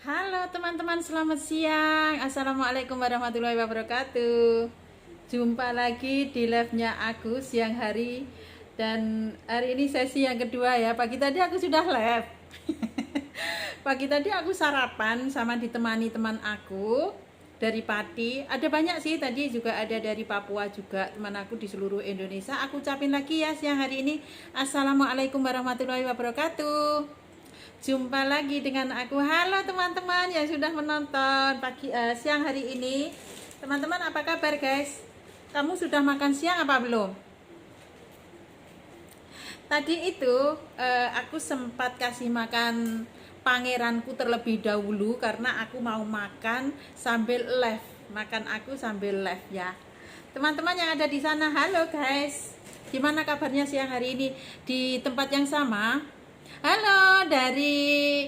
Halo teman-teman, selamat siang. Assalamualaikum warahmatullahi wabarakatuh. Jumpa lagi di live-nya aku siang hari. Dan hari ini sesi yang kedua ya. Pagi tadi aku sudah live. Pagi tadi aku sarapan sama ditemani teman aku dari Pati. Ada banyak sih, tadi juga ada dari Papua juga, teman aku di seluruh Indonesia. Aku ucapin lagi ya siang hari ini. Assalamualaikum warahmatullahi wabarakatuh. Jumpa lagi dengan aku. Halo teman-teman yang sudah menonton siang hari ini. Teman-teman, apa kabar guys? Kamu sudah makan siang apa belum? Tadi itu aku sempat kasih makan pangeranku terlebih dahulu karena aku mau makan sambil live. Makan aku sambil live ya. Teman-teman yang ada di sana, halo guys. Gimana kabarnya siang hari ini di tempat yang sama? Halo dari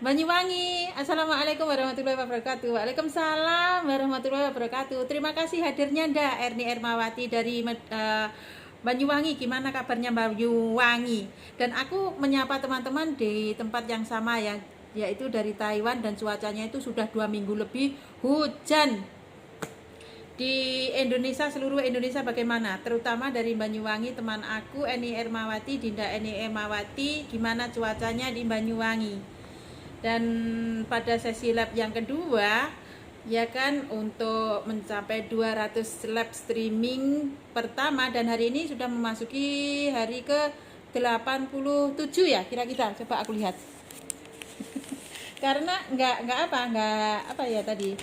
Banyuwangi. Assalamualaikum warahmatullahi wabarakatuh. Waalaikumsalam warahmatullahi wabarakatuh. Terima kasih hadirnya Nda Erni Ermawati dari Banyuwangi. Gimana kabarnya Banyuwangi? Dan aku menyapa teman-teman di tempat yang sama ya, yaitu dari Taiwan, dan cuacanya itu sudah 2 minggu lebih hujan. Di Indonesia, seluruh Indonesia bagaimana? Terutama dari Banyuwangi, teman aku Eni Ermawati, Dinda Eni Ermawati, gimana cuacanya di Banyuwangi? Dan pada sesi lab yang kedua, ya kan, untuk mencapai 200 lab streaming pertama, dan hari ini sudah memasuki hari ke 87 ya, kira-kira. Coba aku lihat. Karena nggak apa ya tadi,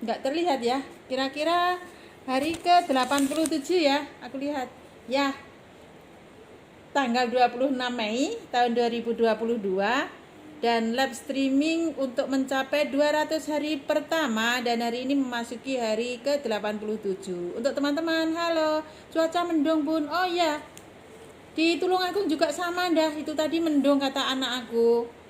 nggak terlihat ya, kira-kira hari ke 87 ya, aku lihat ya, tanggal 26 Mei tahun 2022, dan live streaming untuk mencapai 200 hari pertama, dan hari ini memasuki hari ke 87. Untuk teman-teman, halo, cuaca mendung bun. Oh ya, di Tulungagung juga sama dah, itu tadi mendung kata anak aku.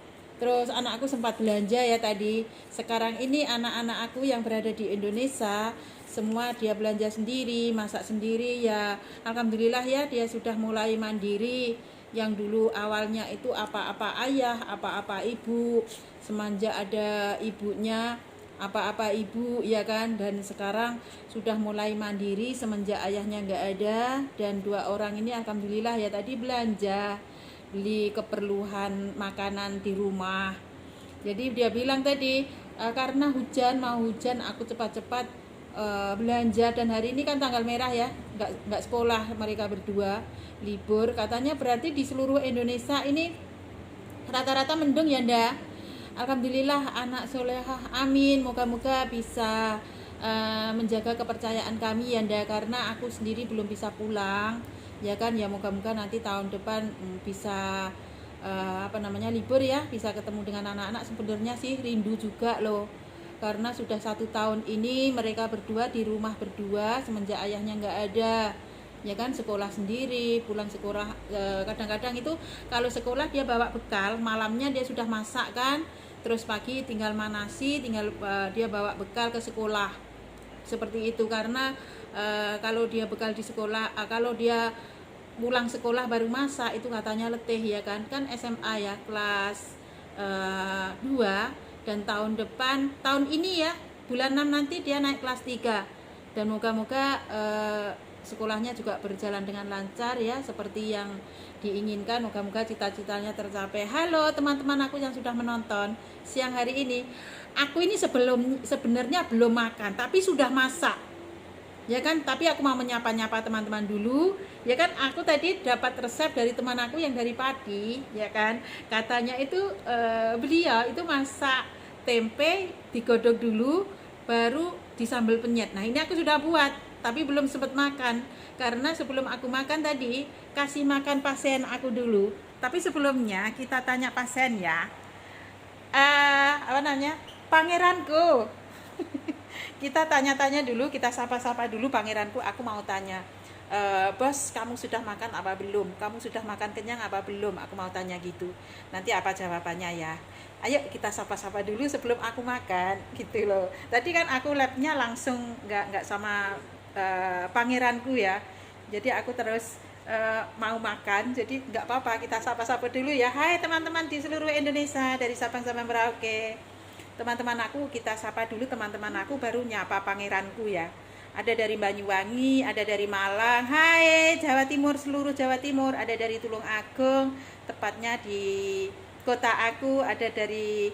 Terus anak aku sempat belanja ya tadi. Sekarang ini anak-anak aku yang berada di Indonesia, semua dia belanja sendiri, masak sendiri ya. Alhamdulillah ya, dia sudah mulai mandiri. Yang dulu awalnya itu apa-apa ayah, apa-apa ibu. Semenjak ada ibunya, apa-apa ibu ya kan. Dan sekarang sudah mulai mandiri semenjak ayahnya nggak ada. Dan 2 orang ini alhamdulillah ya tadi belanja, beli keperluan makanan di rumah. Jadi dia bilang tadi, karena mau hujan aku cepat-cepat belanja, dan hari ini kan tanggal merah ya, nggak sekolah, mereka berdua libur katanya. Berarti di seluruh Indonesia ini rata-rata mendung ya Nda. Alhamdulillah anak solehah, amin, moga-moga bisa menjaga kepercayaan kami ya Nda, karena aku sendiri belum bisa pulang ya kan. Ya moga-moga nanti tahun depan bisa libur ya, bisa ketemu dengan anak-anak. Sebenarnya sih rindu juga loh, karena sudah 1 tahun ini mereka berdua di rumah berdua semenjak ayahnya nggak ada ya kan. Sekolah sendiri, pulang sekolah kadang-kadang itu kalau sekolah dia bawa bekal, malamnya dia sudah masak kan, terus pagi tinggal manasi, tinggal dia bawa bekal ke sekolah seperti itu. Karena kalau dia bekal di sekolah, kalau dia pulang sekolah baru masak, itu katanya letih ya kan. Kan SMA ya, kelas 2, dan tahun ini ya, bulan 6 nanti dia naik kelas 3. Dan moga-moga sekolahnya juga berjalan dengan lancar ya, seperti yang diinginkan. Moga-moga cita-citanya tercapai. Halo teman-teman aku yang sudah menonton siang hari ini. Aku ini sebenarnya belum makan, tapi sudah masak ya kan. Tapi aku mau menyapa-nyapa teman-teman dulu ya kan. Aku tadi dapat resep dari teman aku yang dari Pati ya kan. Katanya itu beliau itu masak tempe, digodok dulu baru disambal penyet. Nah ini aku sudah buat, tapi belum sempat makan, karena sebelum aku makan tadi kasih makan pasien aku dulu. Tapi sebelumnya kita tanya pasien ya, pangeranku. Kita tanya-tanya dulu, kita sapa-sapa dulu pangeranku. Aku mau tanya, bos, kamu sudah makan apa belum? Kamu sudah makan kenyang apa belum? Aku mau tanya gitu. Nanti apa jawabannya ya? Ayo kita sapa-sapa dulu sebelum aku makan gitu loh. Tadi kan aku labnya langsung nggak sama pangeranku ya. Jadi aku terus mau makan, jadi nggak apa-apa kita sapa-sapa dulu ya. Hai teman-teman di seluruh Indonesia, dari Sabang sampai Merauke. Teman-teman aku kita sapa dulu, teman-teman aku baru nyapa pangeranku ya. Ada dari Banyuwangi, ada dari Malang. Hai Jawa Timur, seluruh Jawa Timur. Ada dari Tulung Agung, tepatnya di kota aku. Ada dari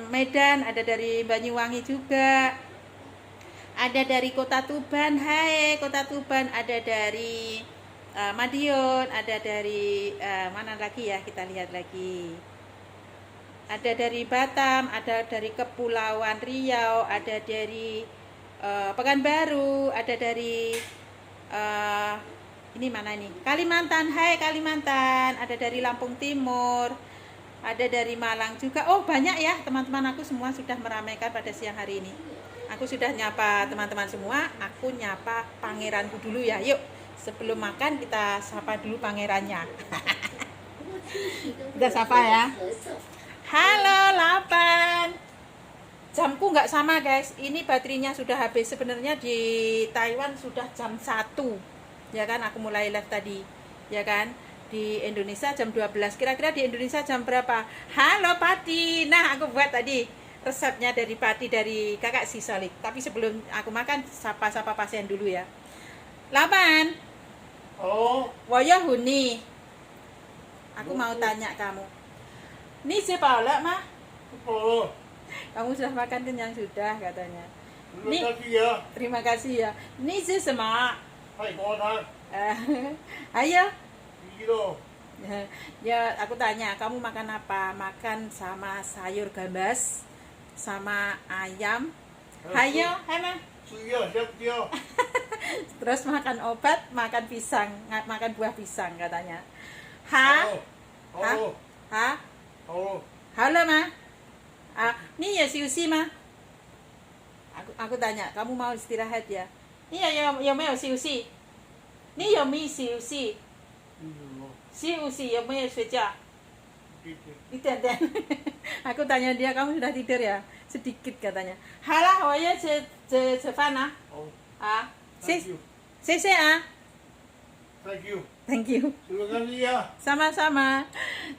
Medan, ada dari Banyuwangi juga. Ada dari kota Tuban. Hai kota Tuban. Ada dari Madiun. Ada dari mana lagi ya, kita lihat lagi. Ada dari Batam, ada dari Kepulauan Riau, ada dari Pekanbaru, ada dari ini mana ini, Kalimantan. Hai Kalimantan. Ada dari Lampung Timur, ada dari Malang juga. Oh banyak ya teman-teman aku semua sudah meramaikan pada siang hari ini. Aku sudah nyapa teman-teman semua. Aku nyapa pangeranku dulu ya. Yuk sebelum makan kita sapa dulu pangerannya. Kita sapa ya. Halo 8. Jamku nggak sama guys, ini baterainya sudah habis. Sebenarnya di Taiwan sudah jam 1 ya kan, aku mulai live tadi ya kan. Di Indonesia jam 12, kira-kira di Indonesia jam berapa? Halo Pati. Nah aku buat tadi resepnya dari Pati, dari kakak si Solik. Tapi sebelum aku makan, sapa-sapa pasien dulu ya. 8. Oh Woyo Huni, aku mau tanya kamu. Ini siapa lah mah? Oh, kamu sudah makan kenyang sudah katanya. Terima kasih ya. Terima kasih ya. Ini sih sama. Hai kawan. Ayo. Ya aku tanya, kamu makan apa? Makan sama sayur gambas, sama ayam. Ayo, Hema. Terus makan obat, makan pisang, makan buah pisang katanya. Halo ma. Ini ya siusi ma. Aku tanya, kamu mau istirahat ya? Iya ya mau siusi. Ini ya mi siusi. Siusi ya mau睡觉. Itu dan. Aku tanya dia, kamu sudah tidur ya? Sedikit katanya. Halah, saya Fana. Sese Thank you. Terima kasih ya. Sama-sama.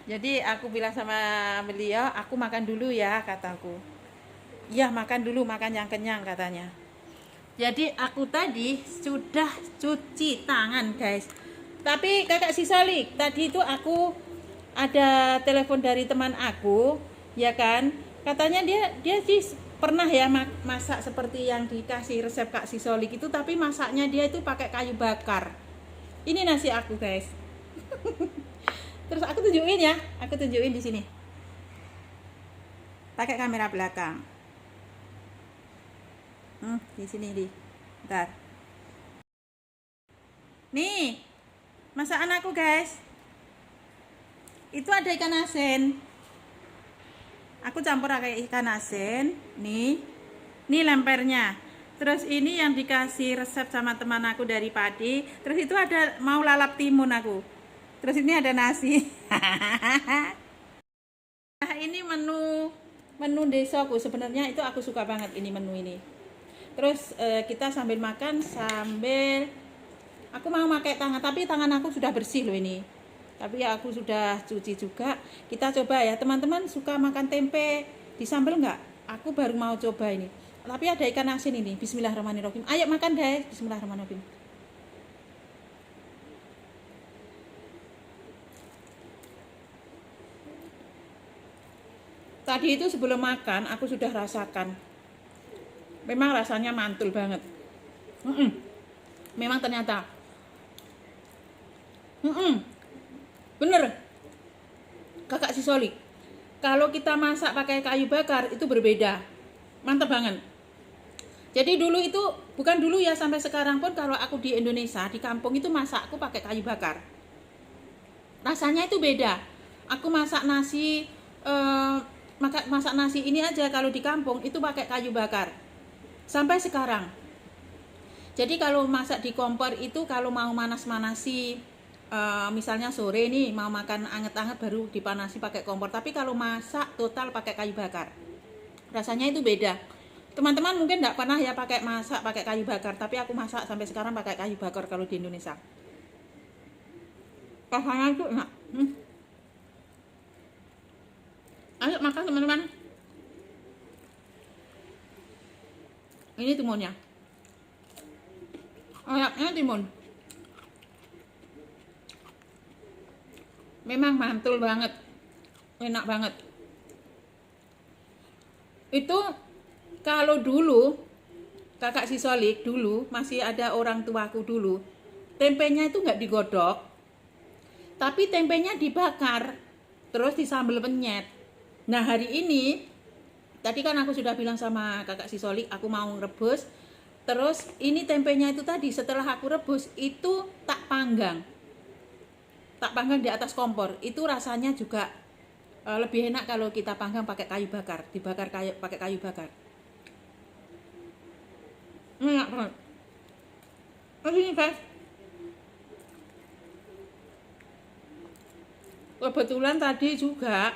Jadi aku bilang sama beliau, aku makan dulu ya kataku. Iya makan dulu, makan yang kenyang katanya. Jadi aku tadi sudah cuci tangan guys. Tapi kakak si Solik, tadi itu aku ada telepon dari teman aku, ya kan? Katanya dia sih pernah ya masak seperti yang dikasih resep kak si Solik itu, tapi masaknya dia itu pakai kayu bakar. Ini nasi aku guys. Terus aku tunjukin ya, aku tunjukin di sini. Pakai kamera belakang. Di sini di. Bentar. Nih, masakan aku guys. Itu ada ikan asin. Aku campur pakai ikan asin. Nih lempernya. Terus ini yang dikasih resep sama teman aku dari Padi. Terus itu ada mau lalap timun aku. Terus ini ada nasi. Nah, ini menu desaku. Sebenarnya itu aku suka banget ini menu ini. Terus kita sambil makan sambil aku mau pakai tangan, tapi tangan aku sudah bersih loh ini. Tapi ya aku sudah cuci juga. Kita coba ya, teman-teman suka makan tempe di sambal nggak? Aku baru mau coba ini. Tapi ada ikan asin ini. Bismillahirrahmanirrahim. Ayo makan guys. Bismillahirrahmanirrahim. Tadi itu sebelum makan aku sudah rasakan. Memang rasanya mantul banget. Memang ternyata. Bener. Kakak si Solik. Kalau kita masak pakai kayu bakar itu berbeda. Mantap banget. Jadi dulu itu, bukan dulu ya, sampai sekarang pun kalau aku di Indonesia, di kampung itu masakku pakai kayu bakar. Rasanya itu beda. Aku masak nasi, masak nasi ini aja kalau di kampung itu pakai kayu bakar. Sampai sekarang. Jadi kalau masak di kompor itu kalau mau manas-manasi, misalnya sore nih mau makan anget-anget baru dipanasi pakai kompor. Tapi kalau masak total pakai kayu bakar. Rasanya itu beda. Teman-teman mungkin nggak pernah ya masak pakai kayu bakar, tapi aku masak sampai sekarang pakai kayu bakar kalau di Indonesia. rasanya itu enak. Ayo makan teman-teman. Ini timunnya. Ayamnya timun. Memang mantul banget. Enak banget. Itu kalau dulu kakak si Solik dulu masih ada orang tuaku dulu, tempenya itu nggak digodok, tapi tempenya dibakar terus disambel penyet. Nah hari ini tadi kan aku sudah bilang sama kakak si Solik aku mau rebus, terus ini tempenya itu tadi setelah aku rebus itu tak panggang di atas kompor. Itu rasanya juga lebih enak kalau kita panggang pakai kayu bakar, dibakar pakai kayu bakar. Enak banget. Ini guys, kebetulan tadi juga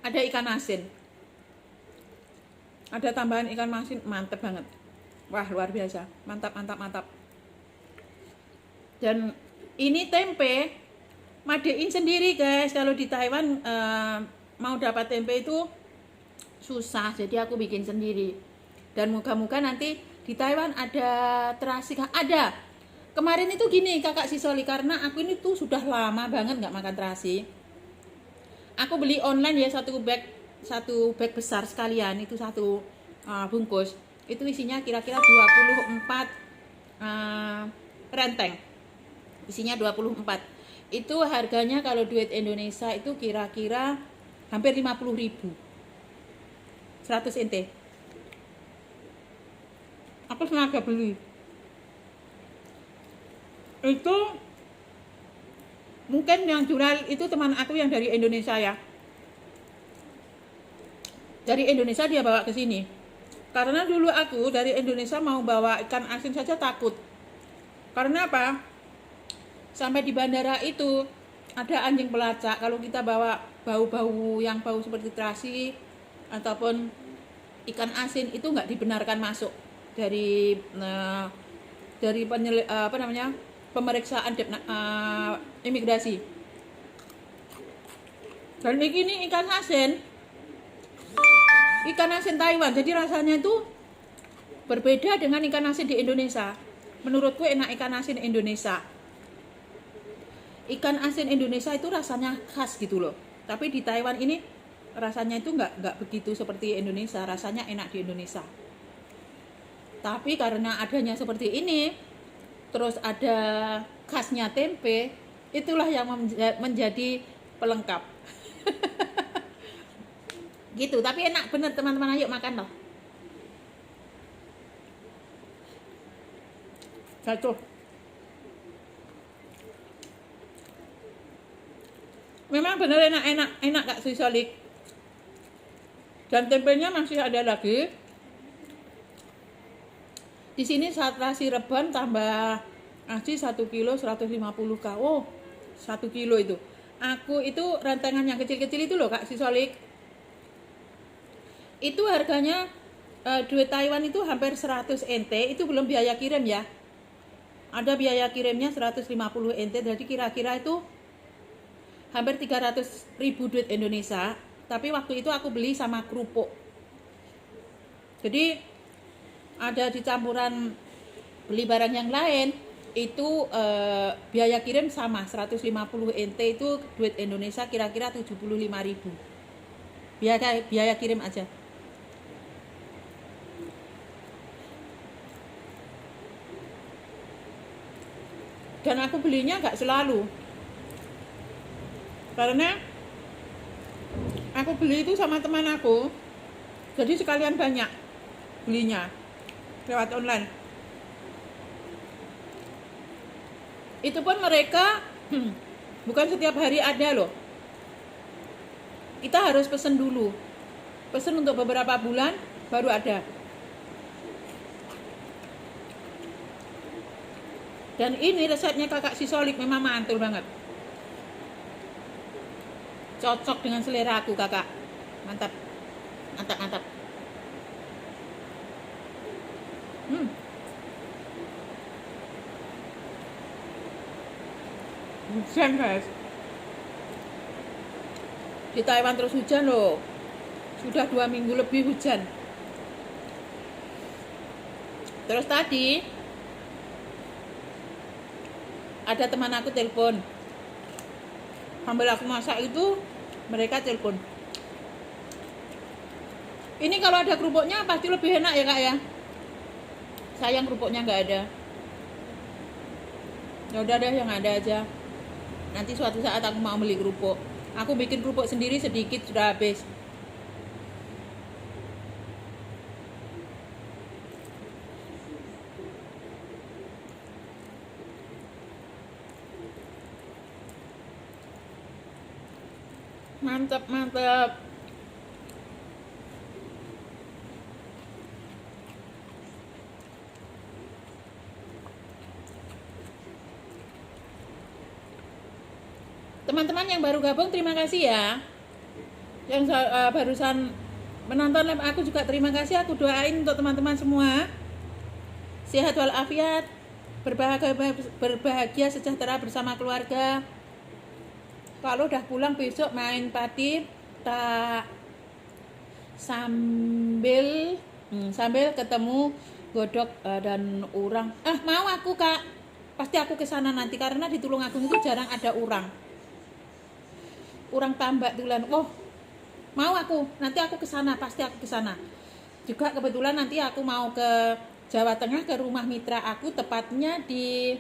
ada ikan asin, ada tambahan ikan asin, mantep banget. Wah luar biasa, mantap. Dan ini tempe madein sendiri guys. Kalau di Taiwan mau dapat tempe itu susah, jadi aku bikin sendiri. Dan moga-moga nanti di Taiwan ada terasi. Ada kemarin itu gini kakak si Soli, karena aku ini tuh sudah lama banget nggak makan terasi. Aku beli online ya, satu bag besar sekalian, itu satu bungkus. Itu isinya kira-kira 24 renteng, isinya 24. Itu harganya kalau duit Indonesia itu kira-kira hampir 50.000, 100 NT. Aku sengaja beli. Itu mungkin yang jual itu teman aku yang dari Indonesia ya. Dari Indonesia dia bawa ke sini. Karena dulu aku dari Indonesia mau bawa ikan asin saja takut. Karena apa? Sampai di bandara itu ada anjing pelacak. Kalau kita bawa bau-bau yang bau seperti terasi ataupun ikan asin itu nggak dibenarkan masuk dari pemeriksaan imigrasi. Dan ini ikan asin Taiwan. Jadi rasanya itu berbeda dengan ikan asin di Indonesia. Menurutku enak ikan asin Indonesia. Ikan asin Indonesia itu rasanya khas gitu loh. Tapi di Taiwan ini rasanya itu nggak begitu seperti Indonesia. Rasanya enak di Indonesia. Tapi karena adanya seperti ini, terus ada khasnya tempe, itulah yang menjadi pelengkap. Gitu. Tapi enak bener teman-teman, ayo makan loh. Satu. Memang bener enak Kak si Solik. Dan tempenya masih ada lagi. Di sini terasi rebon tambah nasi 1 kilo 150 k. Oh, 1 kilo itu. Aku itu rentengan yang kecil-kecil itu loh Kak si Solik. Itu harganya duit Taiwan itu hampir 100 NT. Itu belum biaya kirim ya. Ada biaya kirimnya 150 NT. Jadi kira-kira itu hampir 300.000 duit Indonesia. Tapi waktu itu aku beli sama kerupuk. Jadi ada di campuran beli barang yang lain itu biaya kirim sama 150 NT. Itu duit Indonesia kira-kira 75.000. Biaya kirim aja. Dan aku belinya gak selalu, karena aku beli itu sama teman aku, jadi sekalian banyak belinya lewat online. Itu pun mereka bukan setiap hari ada loh. Kita harus pesen dulu, pesen untuk beberapa bulan baru ada. Dan ini resepnya kakak si Solik memang mantul banget. Cocok dengan selera aku kakak. Mantap. Hujan guys. Di Taiwan terus hujan loh. Sudah 2 minggu lebih hujan. Terus tadi ada teman aku telepon. Sambil aku masak itu mereka telepon. Ini kalau ada kerupuknya pasti lebih enak ya kak ya. Sayang kerupuknya nggak ada. Ya udah deh yang ada aja. Nanti suatu saat aku mau beli kerupuk. Aku bikin kerupuk sendiri sedikit sudah habis. Mantap, mantap. Teman-teman yang baru gabung terima kasih ya. Yang barusan menonton live aku juga terima kasih. Aku doain untuk teman-teman semua sehat walafiat, berbahagia sejahtera bersama keluarga. Kalau udah pulang besok main padi tak sambil ketemu godok dan urang. Mau aku kak, pasti aku kesana nanti karena di Tulungagung itu jarang ada urang tambak tulen. Mau aku, nanti aku kesana, pasti aku kesana. Juga kebetulan nanti aku mau ke Jawa Tengah ke rumah mitra aku, tepatnya di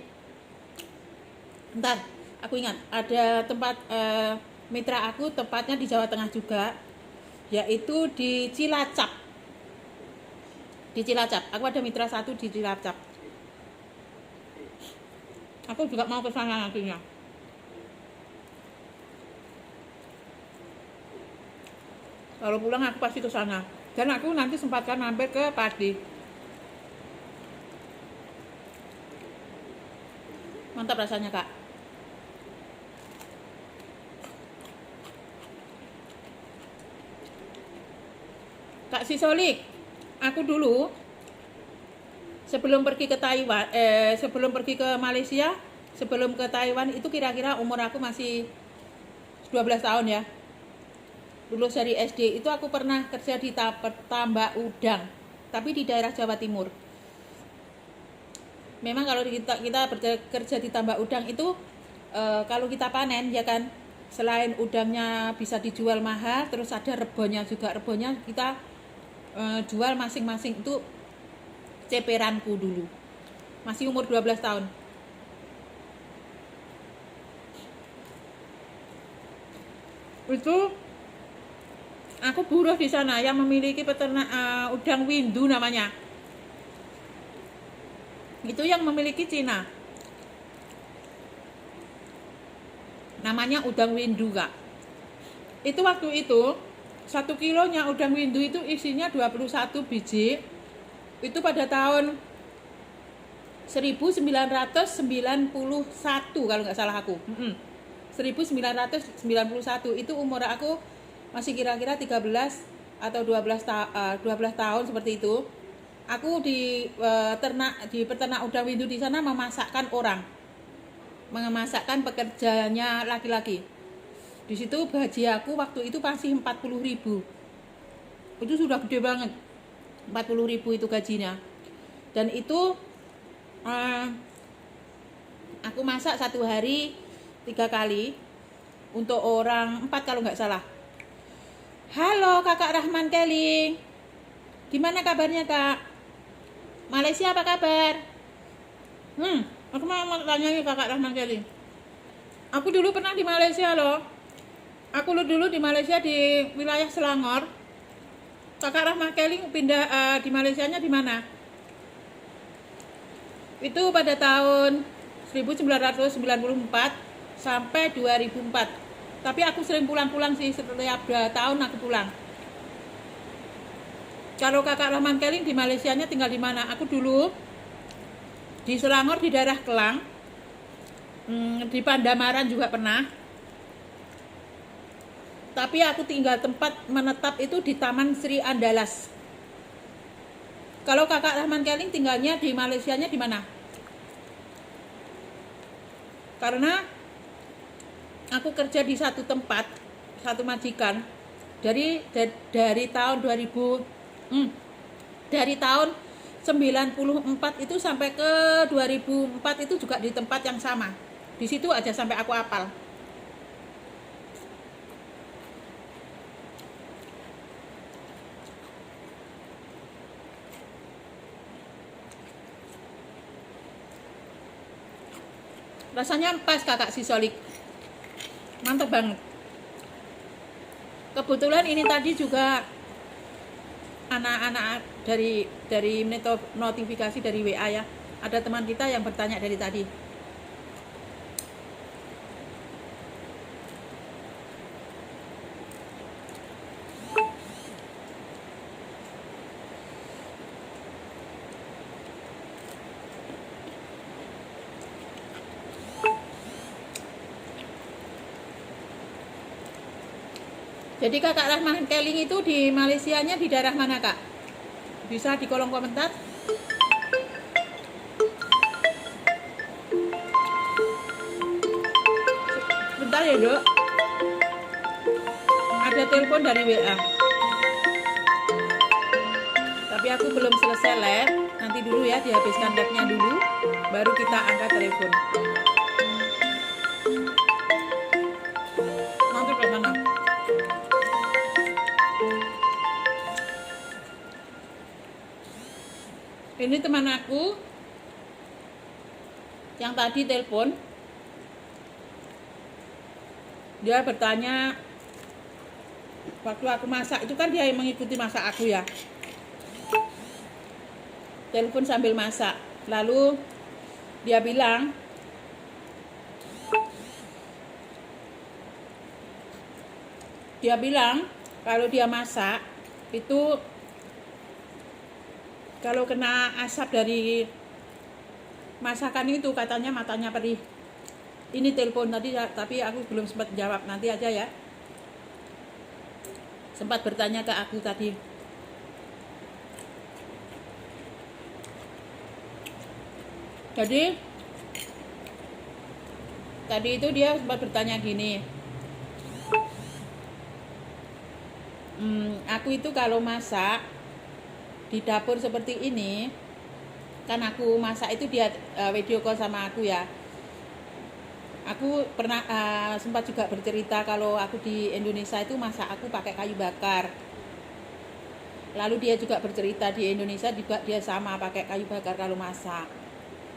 aku ingat ada tempat mitra aku tepatnya di Jawa Tengah juga, yaitu di Cilacap. Aku ada mitra satu di Cilacap. Aku juga mau ke sana nantinya. Kalau pulang aku pasti ke sana. Dan aku nanti sempatkan mampir ke Padi. Mantap rasanya, Kak. Kak Sisolik, aku dulu sebelum pergi ke Taiwan, sebelum pergi ke Malaysia, sebelum ke Taiwan itu kira-kira umur aku masih 12 tahun ya. Lulus dari SD itu aku pernah kerja di tambak udang, tapi di daerah Jawa Timur. Memang kalau kita bekerja di tambak udang itu kalau kita panen ya kan, selain udangnya bisa dijual mahal, terus ada rebonya juga. Rebonya kita jual masing-masing itu ceperanku dulu. Masih umur 12 tahun. Itu aku buruh di sana yang memiliki peternak udang windu namanya. Itu yang memiliki Cina. Namanya udang windu, Kak. Itu waktu itu 1 kilonya udang windu itu isinya 21 biji. Itu pada tahun 1991 kalau nggak salah aku. 1991 itu umur aku masih kira-kira 13 atau 12 tahun seperti itu. Aku di peternak udang windu di sana memasakkan pekerjanya laki-laki. Di situ gaji aku waktu itu masih 40.000. Itu sudah gede banget. 40.000 itu gajinya. Dan itu aku masak 1 hari 3 kali untuk orang 4 kalau nggak salah. Halo Kakak Rahman Keling, gimana kabarnya Kak? Malaysia apa kabar? Aku mau tanya nih Kakak Rahman Keling. Aku dulu pernah di Malaysia loh. Aku dulu di Malaysia di wilayah Selangor. Kakak Rahman Keling pindah di Malaysianya di mana? Itu pada tahun 1994 sampai 2004. Tapi aku sering pulang-pulang sih, setiap 2 tahun aku pulang. Kalau Kakak Rahman Keling di Malaysianya tinggal di mana? Aku dulu di Selangor di daerah Kelang, di Pandamaran juga pernah. Tapi aku tinggal tempat menetap itu di Taman Sri Andalas. Kalau Kakak Rahman Keling tinggalnya di Malaysianya di mana? Karena aku kerja di satu tempat, satu majikan dari tahun 2000, dari tahun 94 itu sampai ke 2004 itu juga di tempat yang sama. Di situ aja sampai aku hafal. Rasanya pas kakak si Solik, mantap banget. Kebetulan ini tadi juga anak-anak dari notifikasi dari WA ya, ada teman kita yang bertanya dari tadi. Jadi kakak Rahman Keling itu di Malaysianya di daerah mana kak? Bisa di kolom komentar. Bentar ya dok, ada telepon dari WA. Tapi aku belum selesai live, nanti dulu ya, dihabiskan live-nya dulu, baru kita angkat telepon. Nanti ke mana? Ini teman aku yang tadi telepon, dia bertanya waktu aku masak itu kan dia yang mengikuti masak aku ya, telepon sambil masak, lalu dia bilang kalau dia masak itu kalau kena asap dari masakan itu katanya matanya perih. Ini telepon tadi, tapi aku belum sempat jawab, nanti aja ya. Sempat bertanya ke aku tadi. Jadi tadi itu dia sempat bertanya gini, aku itu kalau masak di dapur seperti ini, kan aku masak itu dia video call sama aku ya. Aku pernah sempat juga bercerita kalau aku di Indonesia itu masak aku pakai kayu bakar. Lalu dia juga bercerita di Indonesia juga dia sama pakai kayu bakar kalau masak.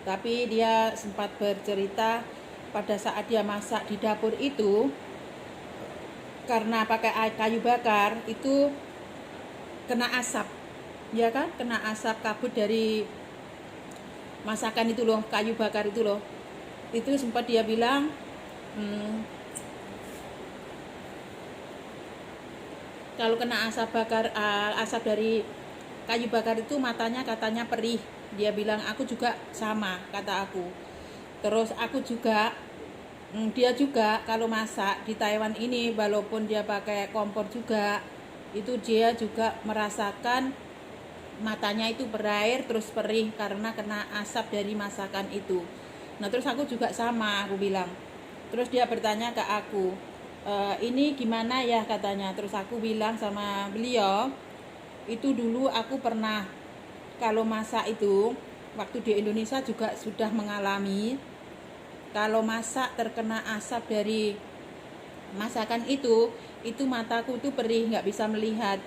Tapi dia sempat bercerita pada saat dia masak di dapur itu, karena pakai kayu bakar itu kena asap. Ya kan, kena asap kabut dari masakan itu loh, kayu bakar itu loh. Itu sempat dia bilang kalau kena asap bakar, asap dari kayu bakar itu matanya katanya perih. Dia bilang aku juga sama, kata aku. Terus aku juga dia juga kalau masak di Taiwan ini, walaupun dia pakai kompor juga, itu dia juga merasakan matanya itu berair terus perih karena kena asap dari masakan itu. Nah terus aku juga sama, aku bilang. Terus dia bertanya ke aku, ini gimana ya katanya. Terus aku bilang sama beliau, itu dulu aku pernah kalau masak itu waktu di Indonesia juga sudah mengalami, kalau masak terkena asap dari masakan itu mataku itu perih, nggak bisa melihat.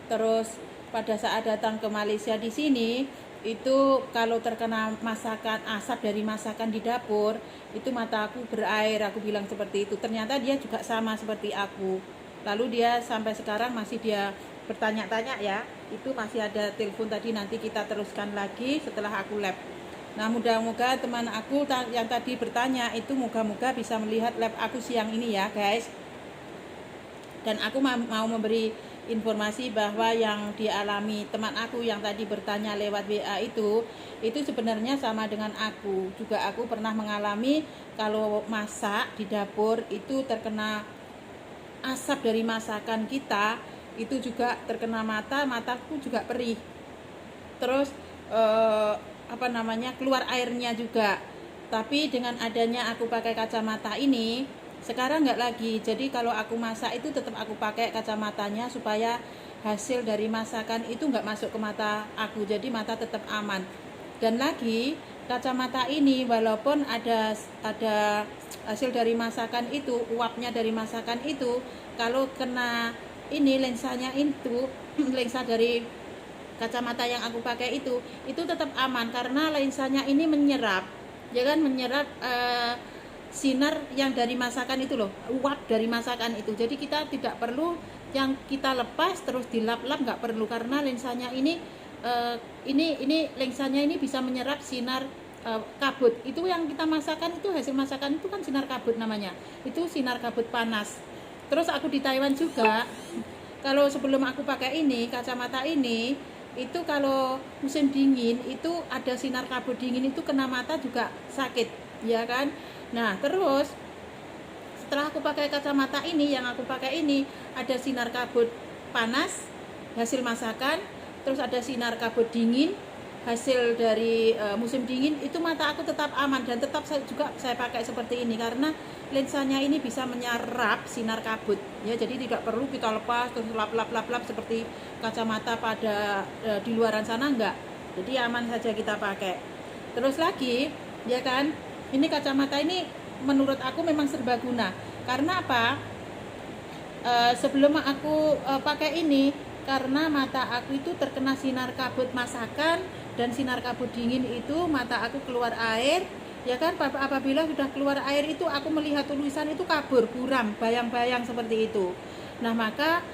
Terus pada saat datang ke Malaysia di sini, itu kalau terkena masakan, asap dari masakan di dapur, itu mataku berair, aku bilang seperti itu. Ternyata dia juga sama seperti aku. Lalu dia sampai sekarang masih dia bertanya-tanya ya. Itu masih ada telepon tadi, nanti kita teruskan lagi setelah aku live. Nah mudah-mudahan teman aku yang tadi bertanya itu moga-moga bisa melihat live aku siang ini ya guys. Dan aku mau memberi informasi bahwa yang dialami teman aku yang tadi bertanya lewat WA itu sebenarnya sama dengan aku. Juga aku pernah mengalami kalau masak di dapur itu terkena asap dari masakan kita, itu juga terkena mataku juga perih. Terus keluar airnya juga. Tapi dengan adanya aku pakai kacamata ini, Sekarang nggak lagi. Jadi kalau aku masak itu tetap aku pakai kacamatanya supaya hasil dari masakan itu nggak masuk ke mata aku. Jadi mata tetap aman. Dan lagi kacamata ini walaupun ada hasil dari masakan itu, uapnya dari masakan itu, kalau kena ini lensanya itu lensa dari kacamata yang aku pakai itu tetap aman karena lensanya ini menyerap, ya kan, menyerap sinar yang dari masakan itu loh, uap dari masakan itu. Jadi kita tidak perlu yang kita lepas terus dilap-lap, nggak perlu, karena lensanya ini lensanya ini bisa menyerap sinar kabut. Itu yang kita masakan itu, hasil masakan itu kan sinar kabut namanya, itu sinar kabut panas. Terus aku di Taiwan juga, kalau sebelum aku pakai ini kacamata ini, itu kalau musim dingin itu ada sinar kabut dingin, itu kena mata juga sakit, ya kan. Nah terus setelah aku pakai kacamata ini, yang aku pakai ini ada sinar kabut panas hasil masakan, terus ada sinar kabut dingin hasil dari musim dingin, itu mata aku tetap aman dan tetap saya pakai seperti ini karena lensanya ini bisa menyerap sinar kabut, ya. Jadi tidak perlu kita lepas terus lap seperti kacamata pada di luaran sana, enggak. Jadi aman saja kita pakai. Terus lagi, ya kan, ini kacamata ini menurut aku memang serbaguna. Karena apa? Sebelum aku pakai ini, karena mata aku itu terkena sinar kabut masakan dan sinar kabut dingin, itu mata aku keluar air, ya kan. Apabila sudah keluar air itu aku melihat tulisan itu kabur, buram, bayang-bayang seperti itu. Nah maka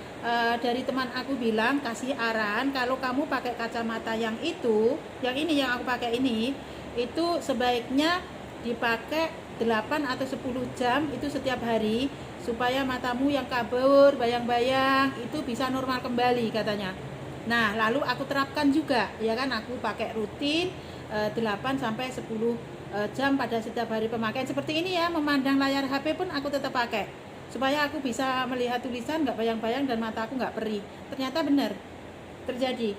dari teman aku bilang, kasih arahan kalau kamu pakai kacamata yang itu, yang ini yang aku pakai ini, itu sebaiknya dipakai 8 atau 10 jam itu setiap hari, supaya matamu yang kabur, bayang-bayang itu bisa normal kembali katanya. Nah lalu aku terapkan juga, ya kan, aku pakai rutin 8 sampai 10 jam pada setiap hari pemakaian seperti ini, ya. Memandang layar HP pun aku tetap pakai supaya aku bisa melihat tulisan, nggak bayang-bayang, dan mata aku nggak perih. Ternyata benar terjadi.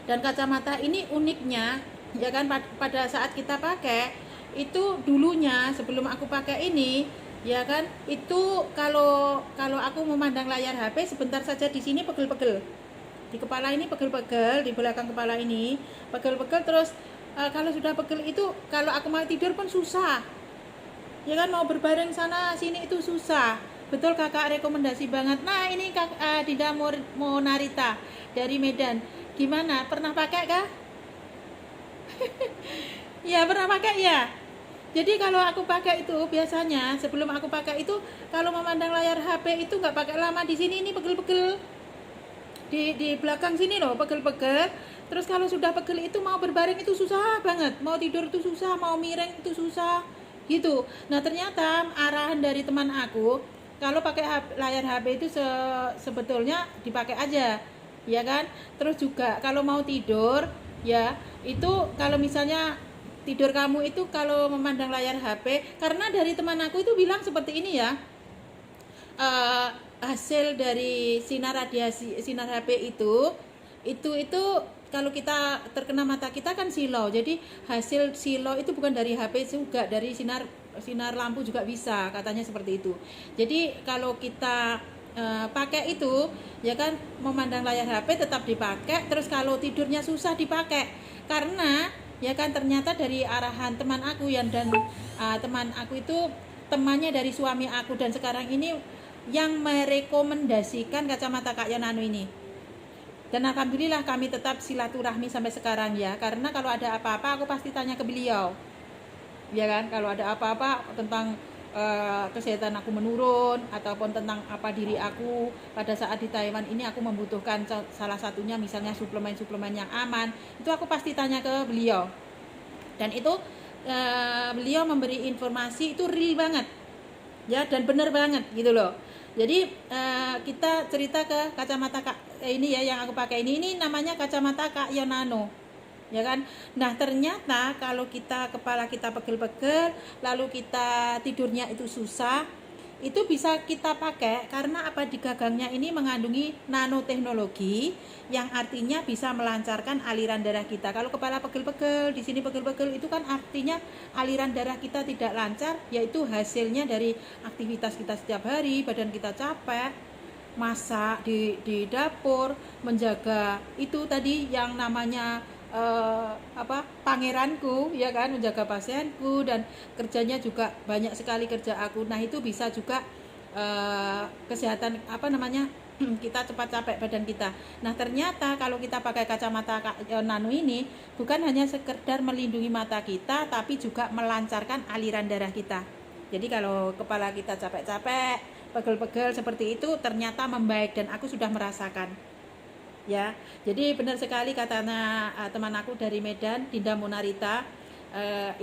Dan kacamata ini uniknya, ya kan, pada saat kita pakai itu dulunya sebelum aku pakai ini, ya kan, itu kalau aku memandang layar HP sebentar saja di sini pegel-pegel, di kepala ini pegel-pegel, di belakang kepala ini pegel-pegel, terus kalau sudah pegel itu kalau aku mau tidur pun susah, ya kan, mau berbaring sana sini itu susah. Betul, kakak rekomendasi banget. Nah ini Dinda Monarita dari Medan, gimana, pernah pakai kah? Ya pernah pakai ya. Jadi kalau aku pakai itu biasanya sebelum aku pakai itu, kalau memandang layar HP itu nggak pakai lama, di sini ini pegel-pegel, di belakang sini loh pegel-pegel. Terus kalau sudah pegel itu mau berbaring itu susah banget, mau tidur itu susah, mau miring itu susah gitu. Nah ternyata arahan dari teman aku, kalau pakai layar HP itu sebetulnya dipakai aja, ya kan. Terus juga kalau mau tidur, ya itu kalau misalnya tidur kamu itu kalau memandang layar HP, karena dari teman aku itu bilang seperti ini, ya, hasil dari sinar radiasi sinar HP itu kalau kita terkena mata kita kan silau, jadi hasil silau itu bukan dari HP juga, dari sinar lampu juga bisa, katanya seperti itu. Jadi kalau kita pakai itu, ya kan, memandang layar HP tetap dipakai, terus kalau tidurnya susah dipakai, karena ya kan ternyata dari arahan teman aku dan teman aku itu temannya dari suami aku, dan sekarang ini yang merekomendasikan kacamata Kak Yonano ini. Dan alhamdulillah kami tetap silaturahmi sampai sekarang, ya, karena kalau ada apa-apa aku pasti tanya ke beliau, ya kan. Kalau ada apa-apa tentang kesehatan aku menurun, ataupun tentang apa diri aku pada saat di Taiwan ini aku membutuhkan salah satunya misalnya suplemen yang aman, itu aku pasti tanya ke beliau, dan itu beliau memberi informasi itu real banget, ya, dan benar banget gitu loh. Jadi kita cerita ke kacamata ini, ya, yang aku pakai ini namanya kacamata Kak Yonano, ya kan. Nah ternyata kalau kepala kita pegel-pegel, lalu kita tidurnya itu susah, itu bisa kita pakai karena apa, di gagangnya ini mengandungi nanoteknologi yang artinya bisa melancarkan aliran darah kita. Kalau kepala pegel-pegel, di sini pegel-pegel, itu kan artinya aliran darah kita tidak lancar, yaitu hasilnya dari aktivitas kita setiap hari, badan kita capek, masak di dapur, menjaga itu tadi yang namanya pangeranku, ya kan, menjaga pasienku, dan kerjanya juga banyak sekali kerja aku. Nah itu bisa juga kesehatan kita cepat capek badan kita. Nah ternyata kalau kita pakai kacamata nano ini bukan hanya sekedar melindungi mata kita, tapi juga melancarkan aliran darah kita. Jadi kalau kepala kita capek-capek, pegel-pegel seperti itu, ternyata membaik, dan aku sudah merasakan. Ya, jadi benar sekali katanya teman aku dari Medan, Dinda Monarita,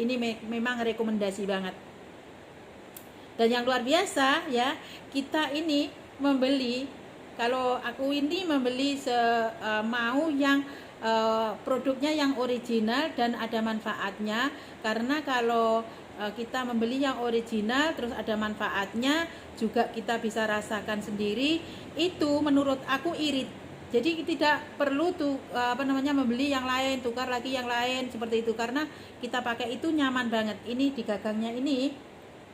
ini memang rekomendasi banget. Dan yang luar biasa ya, kita ini membeli, kalau aku ini membeli mau yang produknya yang original dan ada manfaatnya, karena kalau kita membeli yang original terus ada manfaatnya juga kita bisa rasakan sendiri, itu menurut aku irit. Jadi tidak perlu membeli yang lain, tukar lagi yang lain seperti itu, karena kita pakai itu nyaman banget. Ini di gagangnya ini,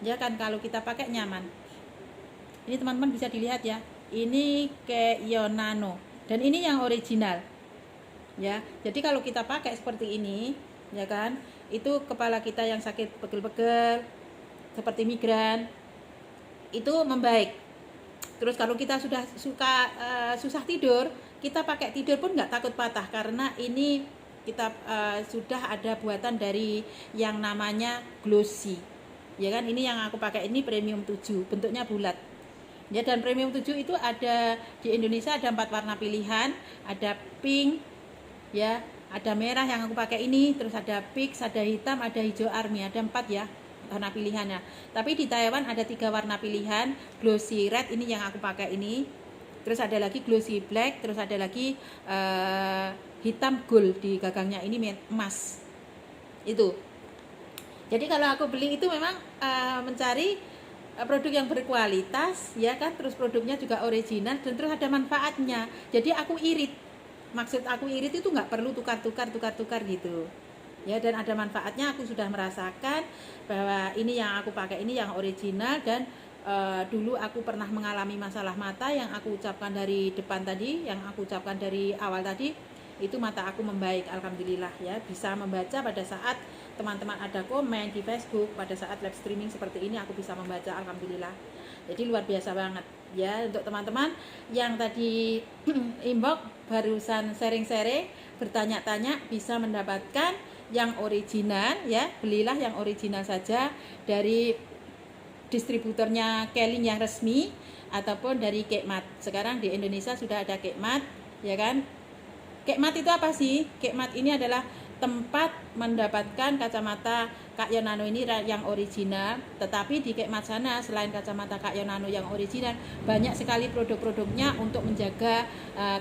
ya kan, kalau kita pakai nyaman. Ini teman-teman bisa dilihat ya. Ini Keion Nano dan ini yang original. Ya. Jadi kalau kita pakai seperti ini, ya kan, itu kepala kita yang sakit pegel-pegel seperti migran itu membaik. Terus kalau kita sudah susah tidur, kita pakai tidur pun nggak takut patah, karena ini kita sudah ada buatan dari yang namanya glossy, ya kan. Ini yang aku pakai ini premium 7, bentuknya bulat ya. Dan premium 7 itu ada di Indonesia ada 4 warna pilihan, ada pink ya, ada merah yang aku pakai ini, terus ada peach, ada hitam, ada hijau army, ada 4 ya warna pilihannya. Tapi di Taiwan ada 3 warna pilihan, glossy red ini yang aku pakai ini, terus ada lagi glossy black, terus ada lagi hitam gold di gagangnya ini emas itu. Jadi kalau aku beli itu memang mencari produk yang berkualitas, ya kan, terus produknya juga original dan terus ada manfaatnya. Jadi aku irit, maksud aku irit itu nggak perlu tukar gitu ya, dan ada manfaatnya. Aku sudah merasakan bahwa ini yang aku pakai ini yang original, dan dulu aku pernah mengalami masalah mata yang aku ucapkan dari depan tadi, yang aku ucapkan dari awal tadi, itu mata aku membaik, alhamdulillah ya. Bisa membaca pada saat teman-teman ada komen di Facebook, pada saat live streaming seperti ini aku bisa membaca, alhamdulillah. Jadi luar biasa banget ya. Untuk teman-teman yang tadi inbox barusan sharing-sharing, bertanya-tanya, bisa mendapatkan yang original ya, belilah yang original saja dari distributornya Keling yang resmi ataupun dari Kekmat. Sekarang di Indonesia sudah ada Kekmat, ya kan. Kekmat itu apa sih? Kekmat ini adalah tempat mendapatkan kacamata Keion Nano ini yang original. Tetapi di Kekmat sana selain kacamata Keion Nano yang original, banyak sekali produk-produknya untuk menjaga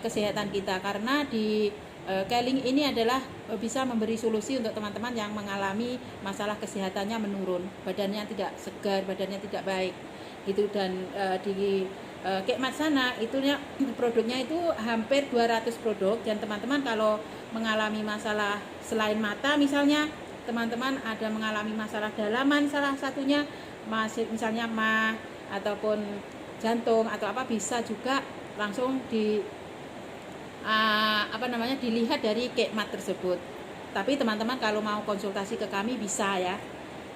kesehatan kita, karena di Keling ini adalah bisa memberi solusi untuk teman-teman yang mengalami masalah kesehatannya menurun, badannya tidak segar, badannya tidak baik gitu. Dan di Kekmat sana itunya produknya itu hampir 200 produk, dan teman-teman kalau mengalami masalah selain mata, misalnya teman-teman ada mengalami masalah dalaman salah satunya, misalnya mah ataupun jantung atau apa, bisa juga langsung dilihat dari Kekmat tersebut. Tapi teman-teman kalau mau konsultasi ke kami bisa ya.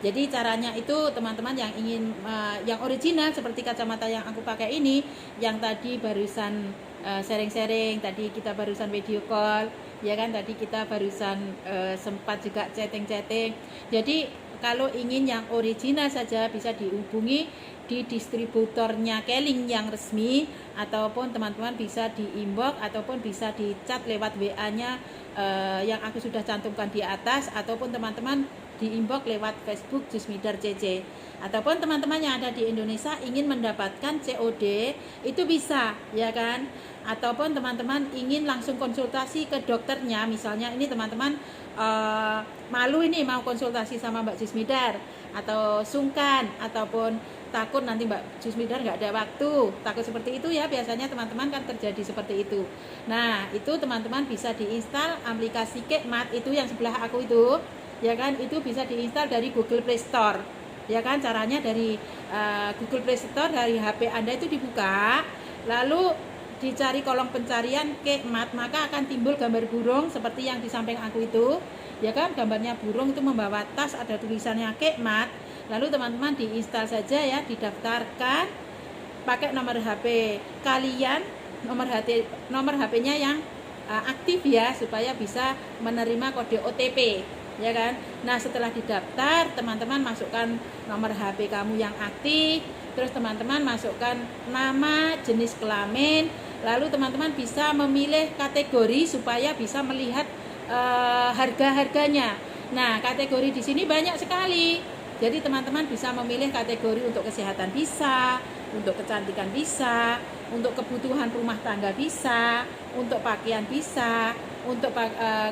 Jadi caranya itu teman-teman yang ingin yang original seperti kacamata yang aku pakai ini, yang tadi barusan sharing-sharing, tadi kita barusan video call, ya kan, tadi kita barusan sempat juga chatting-chatting. Jadi kalau ingin yang original saja bisa dihubungi di distributornya Keling yang resmi, ataupun teman-teman bisa di inbox ataupun bisa di chat lewat WA-nya yang aku sudah cantumkan di atas, ataupun teman-teman di inbox lewat Facebook Jusmidar CC. Ataupun teman-teman yang ada di Indonesia ingin mendapatkan COD, itu bisa, ya kan. Ataupun teman-teman ingin langsung konsultasi ke dokternya, misalnya ini teman-teman malu ini mau konsultasi sama Mbak Jusmidar, atau sungkan ataupun takut nanti Mbak Jusmida nggak ada waktu, takut seperti itu ya, biasanya teman-teman kan terjadi seperti itu. Nah itu teman-teman bisa diinstal aplikasi Kekmat itu yang sebelah aku itu, ya kan, itu bisa diinstal dari Google Play Store, ya kan. Caranya dari Google Play Store, dari HP Anda itu dibuka, lalu dicari kolom pencarian Kekmat, maka akan timbul gambar burung seperti yang di samping aku itu, ya kan, gambarnya burung itu membawa tas, ada tulisannya Kekmat. Lalu teman-teman diinstal saja ya, didaftarkan pakai nomor HP kalian, nomor HP-nya yang aktif ya, supaya bisa menerima kode OTP, ya kan. Nah setelah didaftar, teman-teman masukkan nomor HP kamu yang aktif, terus teman-teman masukkan nama, jenis kelamin, lalu teman-teman bisa memilih kategori supaya bisa melihat harga-harganya. Nah kategori di sini banyak sekali. Jadi teman-teman bisa memilih kategori untuk kesehatan bisa, untuk kecantikan bisa, untuk kebutuhan rumah tangga bisa, untuk pakaian bisa, untuk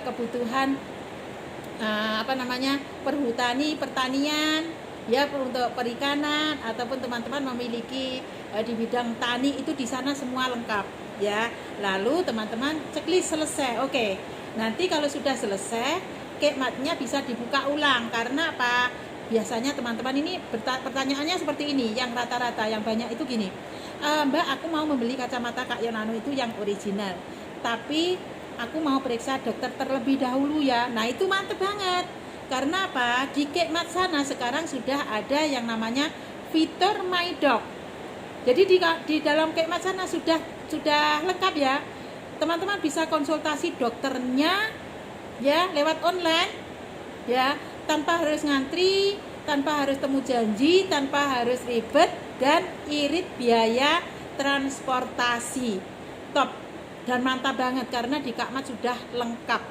kebutuhan pertanian, ya, untuk perikanan, ataupun teman-teman memiliki di bidang tani, itu di sana semua lengkap ya. Lalu teman-teman checklist selesai. Oke. Nanti kalau sudah selesai, Kekmatnya bisa dibuka ulang. Karena apa? Biasanya teman-teman ini pertanyaannya seperti ini, yang rata-rata yang banyak itu gini, Mbak aku mau membeli kacamata Kak Yonano itu yang original, tapi aku mau periksa dokter terlebih dahulu ya. Nah itu mantep banget, karena apa, di Kekmat sana sekarang sudah ada yang namanya fitur My Doc. Jadi di dalam Kekmat sana sudah lengkap ya, teman-teman bisa konsultasi dokternya ya lewat online ya, tanpa harus ngantri, tanpa harus temu janji, tanpa harus ribet dan irit biaya transportasi. Top dan mantap banget, karena di Kekmat sudah lengkap.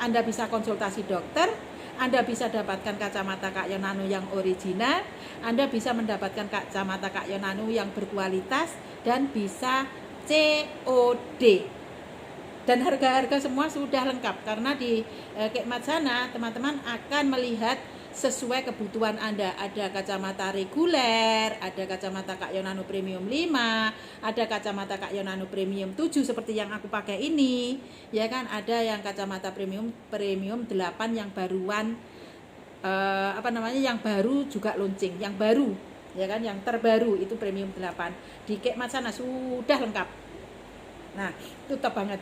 Anda bisa konsultasi dokter, Anda bisa dapatkan kacamata Kak Yonano yang original, Anda bisa mendapatkan kacamata Kak Yonano yang berkualitas, dan bisa COD. Dan harga-harga semua sudah lengkap, karena di Kekmat sana teman-teman akan melihat sesuai kebutuhan Anda. Ada kacamata reguler, ada kacamata Kak Yonano Premium 5, ada kacamata Kak Yonano Premium 7 seperti yang aku pakai ini, ya kan. Ada yang kacamata Premium 8 yang baruan, yang baru juga launching, yang baru, ya kan, yang terbaru itu Premium 8. Di Kekmat sana sudah lengkap. Nah, itu top banget.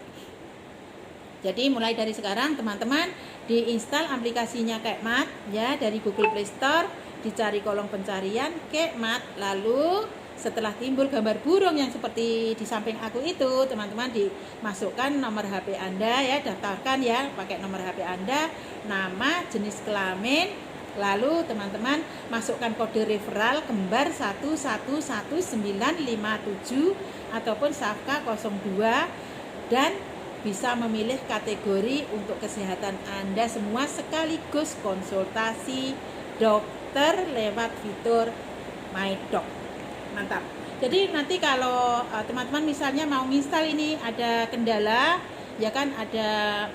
Jadi mulai dari sekarang teman-teman diinstal aplikasinya Kekmat ya dari Google Play Store, dicari kolom pencarian Kekmat, lalu setelah timbul gambar burung yang seperti di samping aku itu, teman-teman dimasukkan nomor HP Anda ya, daftarkan ya pakai nomor HP Anda, nama, jenis kelamin, lalu teman-teman masukkan kode referral kembar 1111957 ataupun Safka 02, dan bisa memilih kategori untuk kesehatan Anda semua, sekaligus konsultasi dokter lewat fitur My Doc. Mantap. Jadi nanti kalau teman-teman misalnya mau install ini ada kendala, ya kan, ada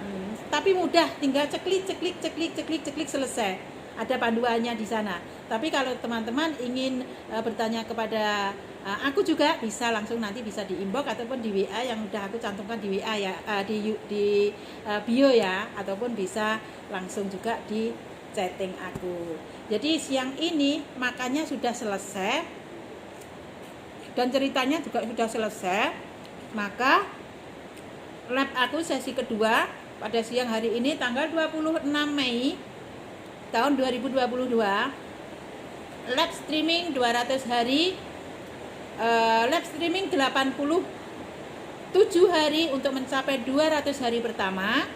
tapi mudah, tinggal ceklik selesai. Ada panduannya di sana. Tapi kalau teman-teman ingin bertanya kepada aku juga bisa langsung, nanti bisa di inbox ataupun di WA yang udah aku cantumkan di WA ya, di bio ya, ataupun bisa langsung juga di chatting aku. Jadi siang ini makannya sudah selesai dan ceritanya juga sudah selesai. Maka lab aku sesi kedua pada siang hari ini tanggal 26 Mei tahun 2022, lab streaming 200 hari, live streaming 87 hari untuk mencapai 200 hari pertama.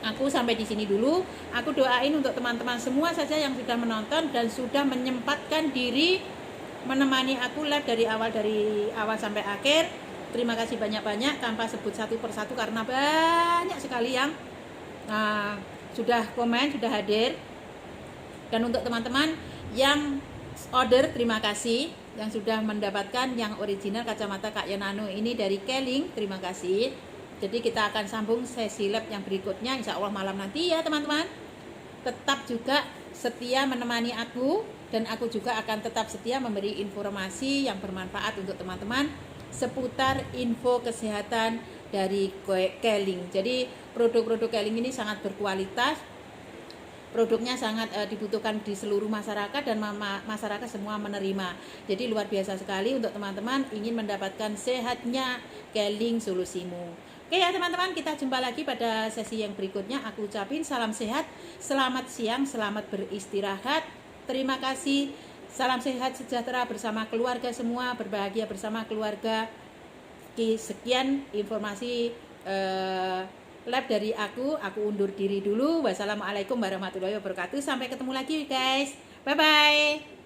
Aku sampai di sini dulu. Aku doain untuk teman-teman semua saja yang sudah menonton dan sudah menyempatkan diri menemani aku live dari awal sampai akhir. Terima kasih banyak-banyak tanpa sebut satu persatu karena banyak sekali yang sudah komen, sudah hadir. Dan untuk teman-teman yang order, terima kasih yang sudah mendapatkan yang original kacamata Kak Yonano ini dari Keling, terima kasih. Jadi kita akan sambung sesi lab yang berikutnya insya Allah malam nanti ya teman-teman. Tetap juga setia menemani aku dan aku juga akan tetap setia memberi informasi yang bermanfaat untuk teman-teman seputar info kesehatan dari Keling. Jadi produk-produk Keling ini sangat berkualitas, produknya sangat dibutuhkan di seluruh masyarakat dan masyarakat semua menerima. Jadi luar biasa sekali untuk teman-teman ingin mendapatkan sehatnya Keling solusimu. Oke ya teman-teman, kita jumpa lagi pada sesi yang berikutnya. Aku ucapin salam sehat, selamat siang, selamat beristirahat. Terima kasih. Salam sehat sejahtera bersama keluarga semua, berbahagia bersama keluarga. Sekian informasi lab dari aku undur diri dulu. Wassalamualaikum warahmatullahi wabarakatuh. Sampai ketemu lagi guys. Bye bye.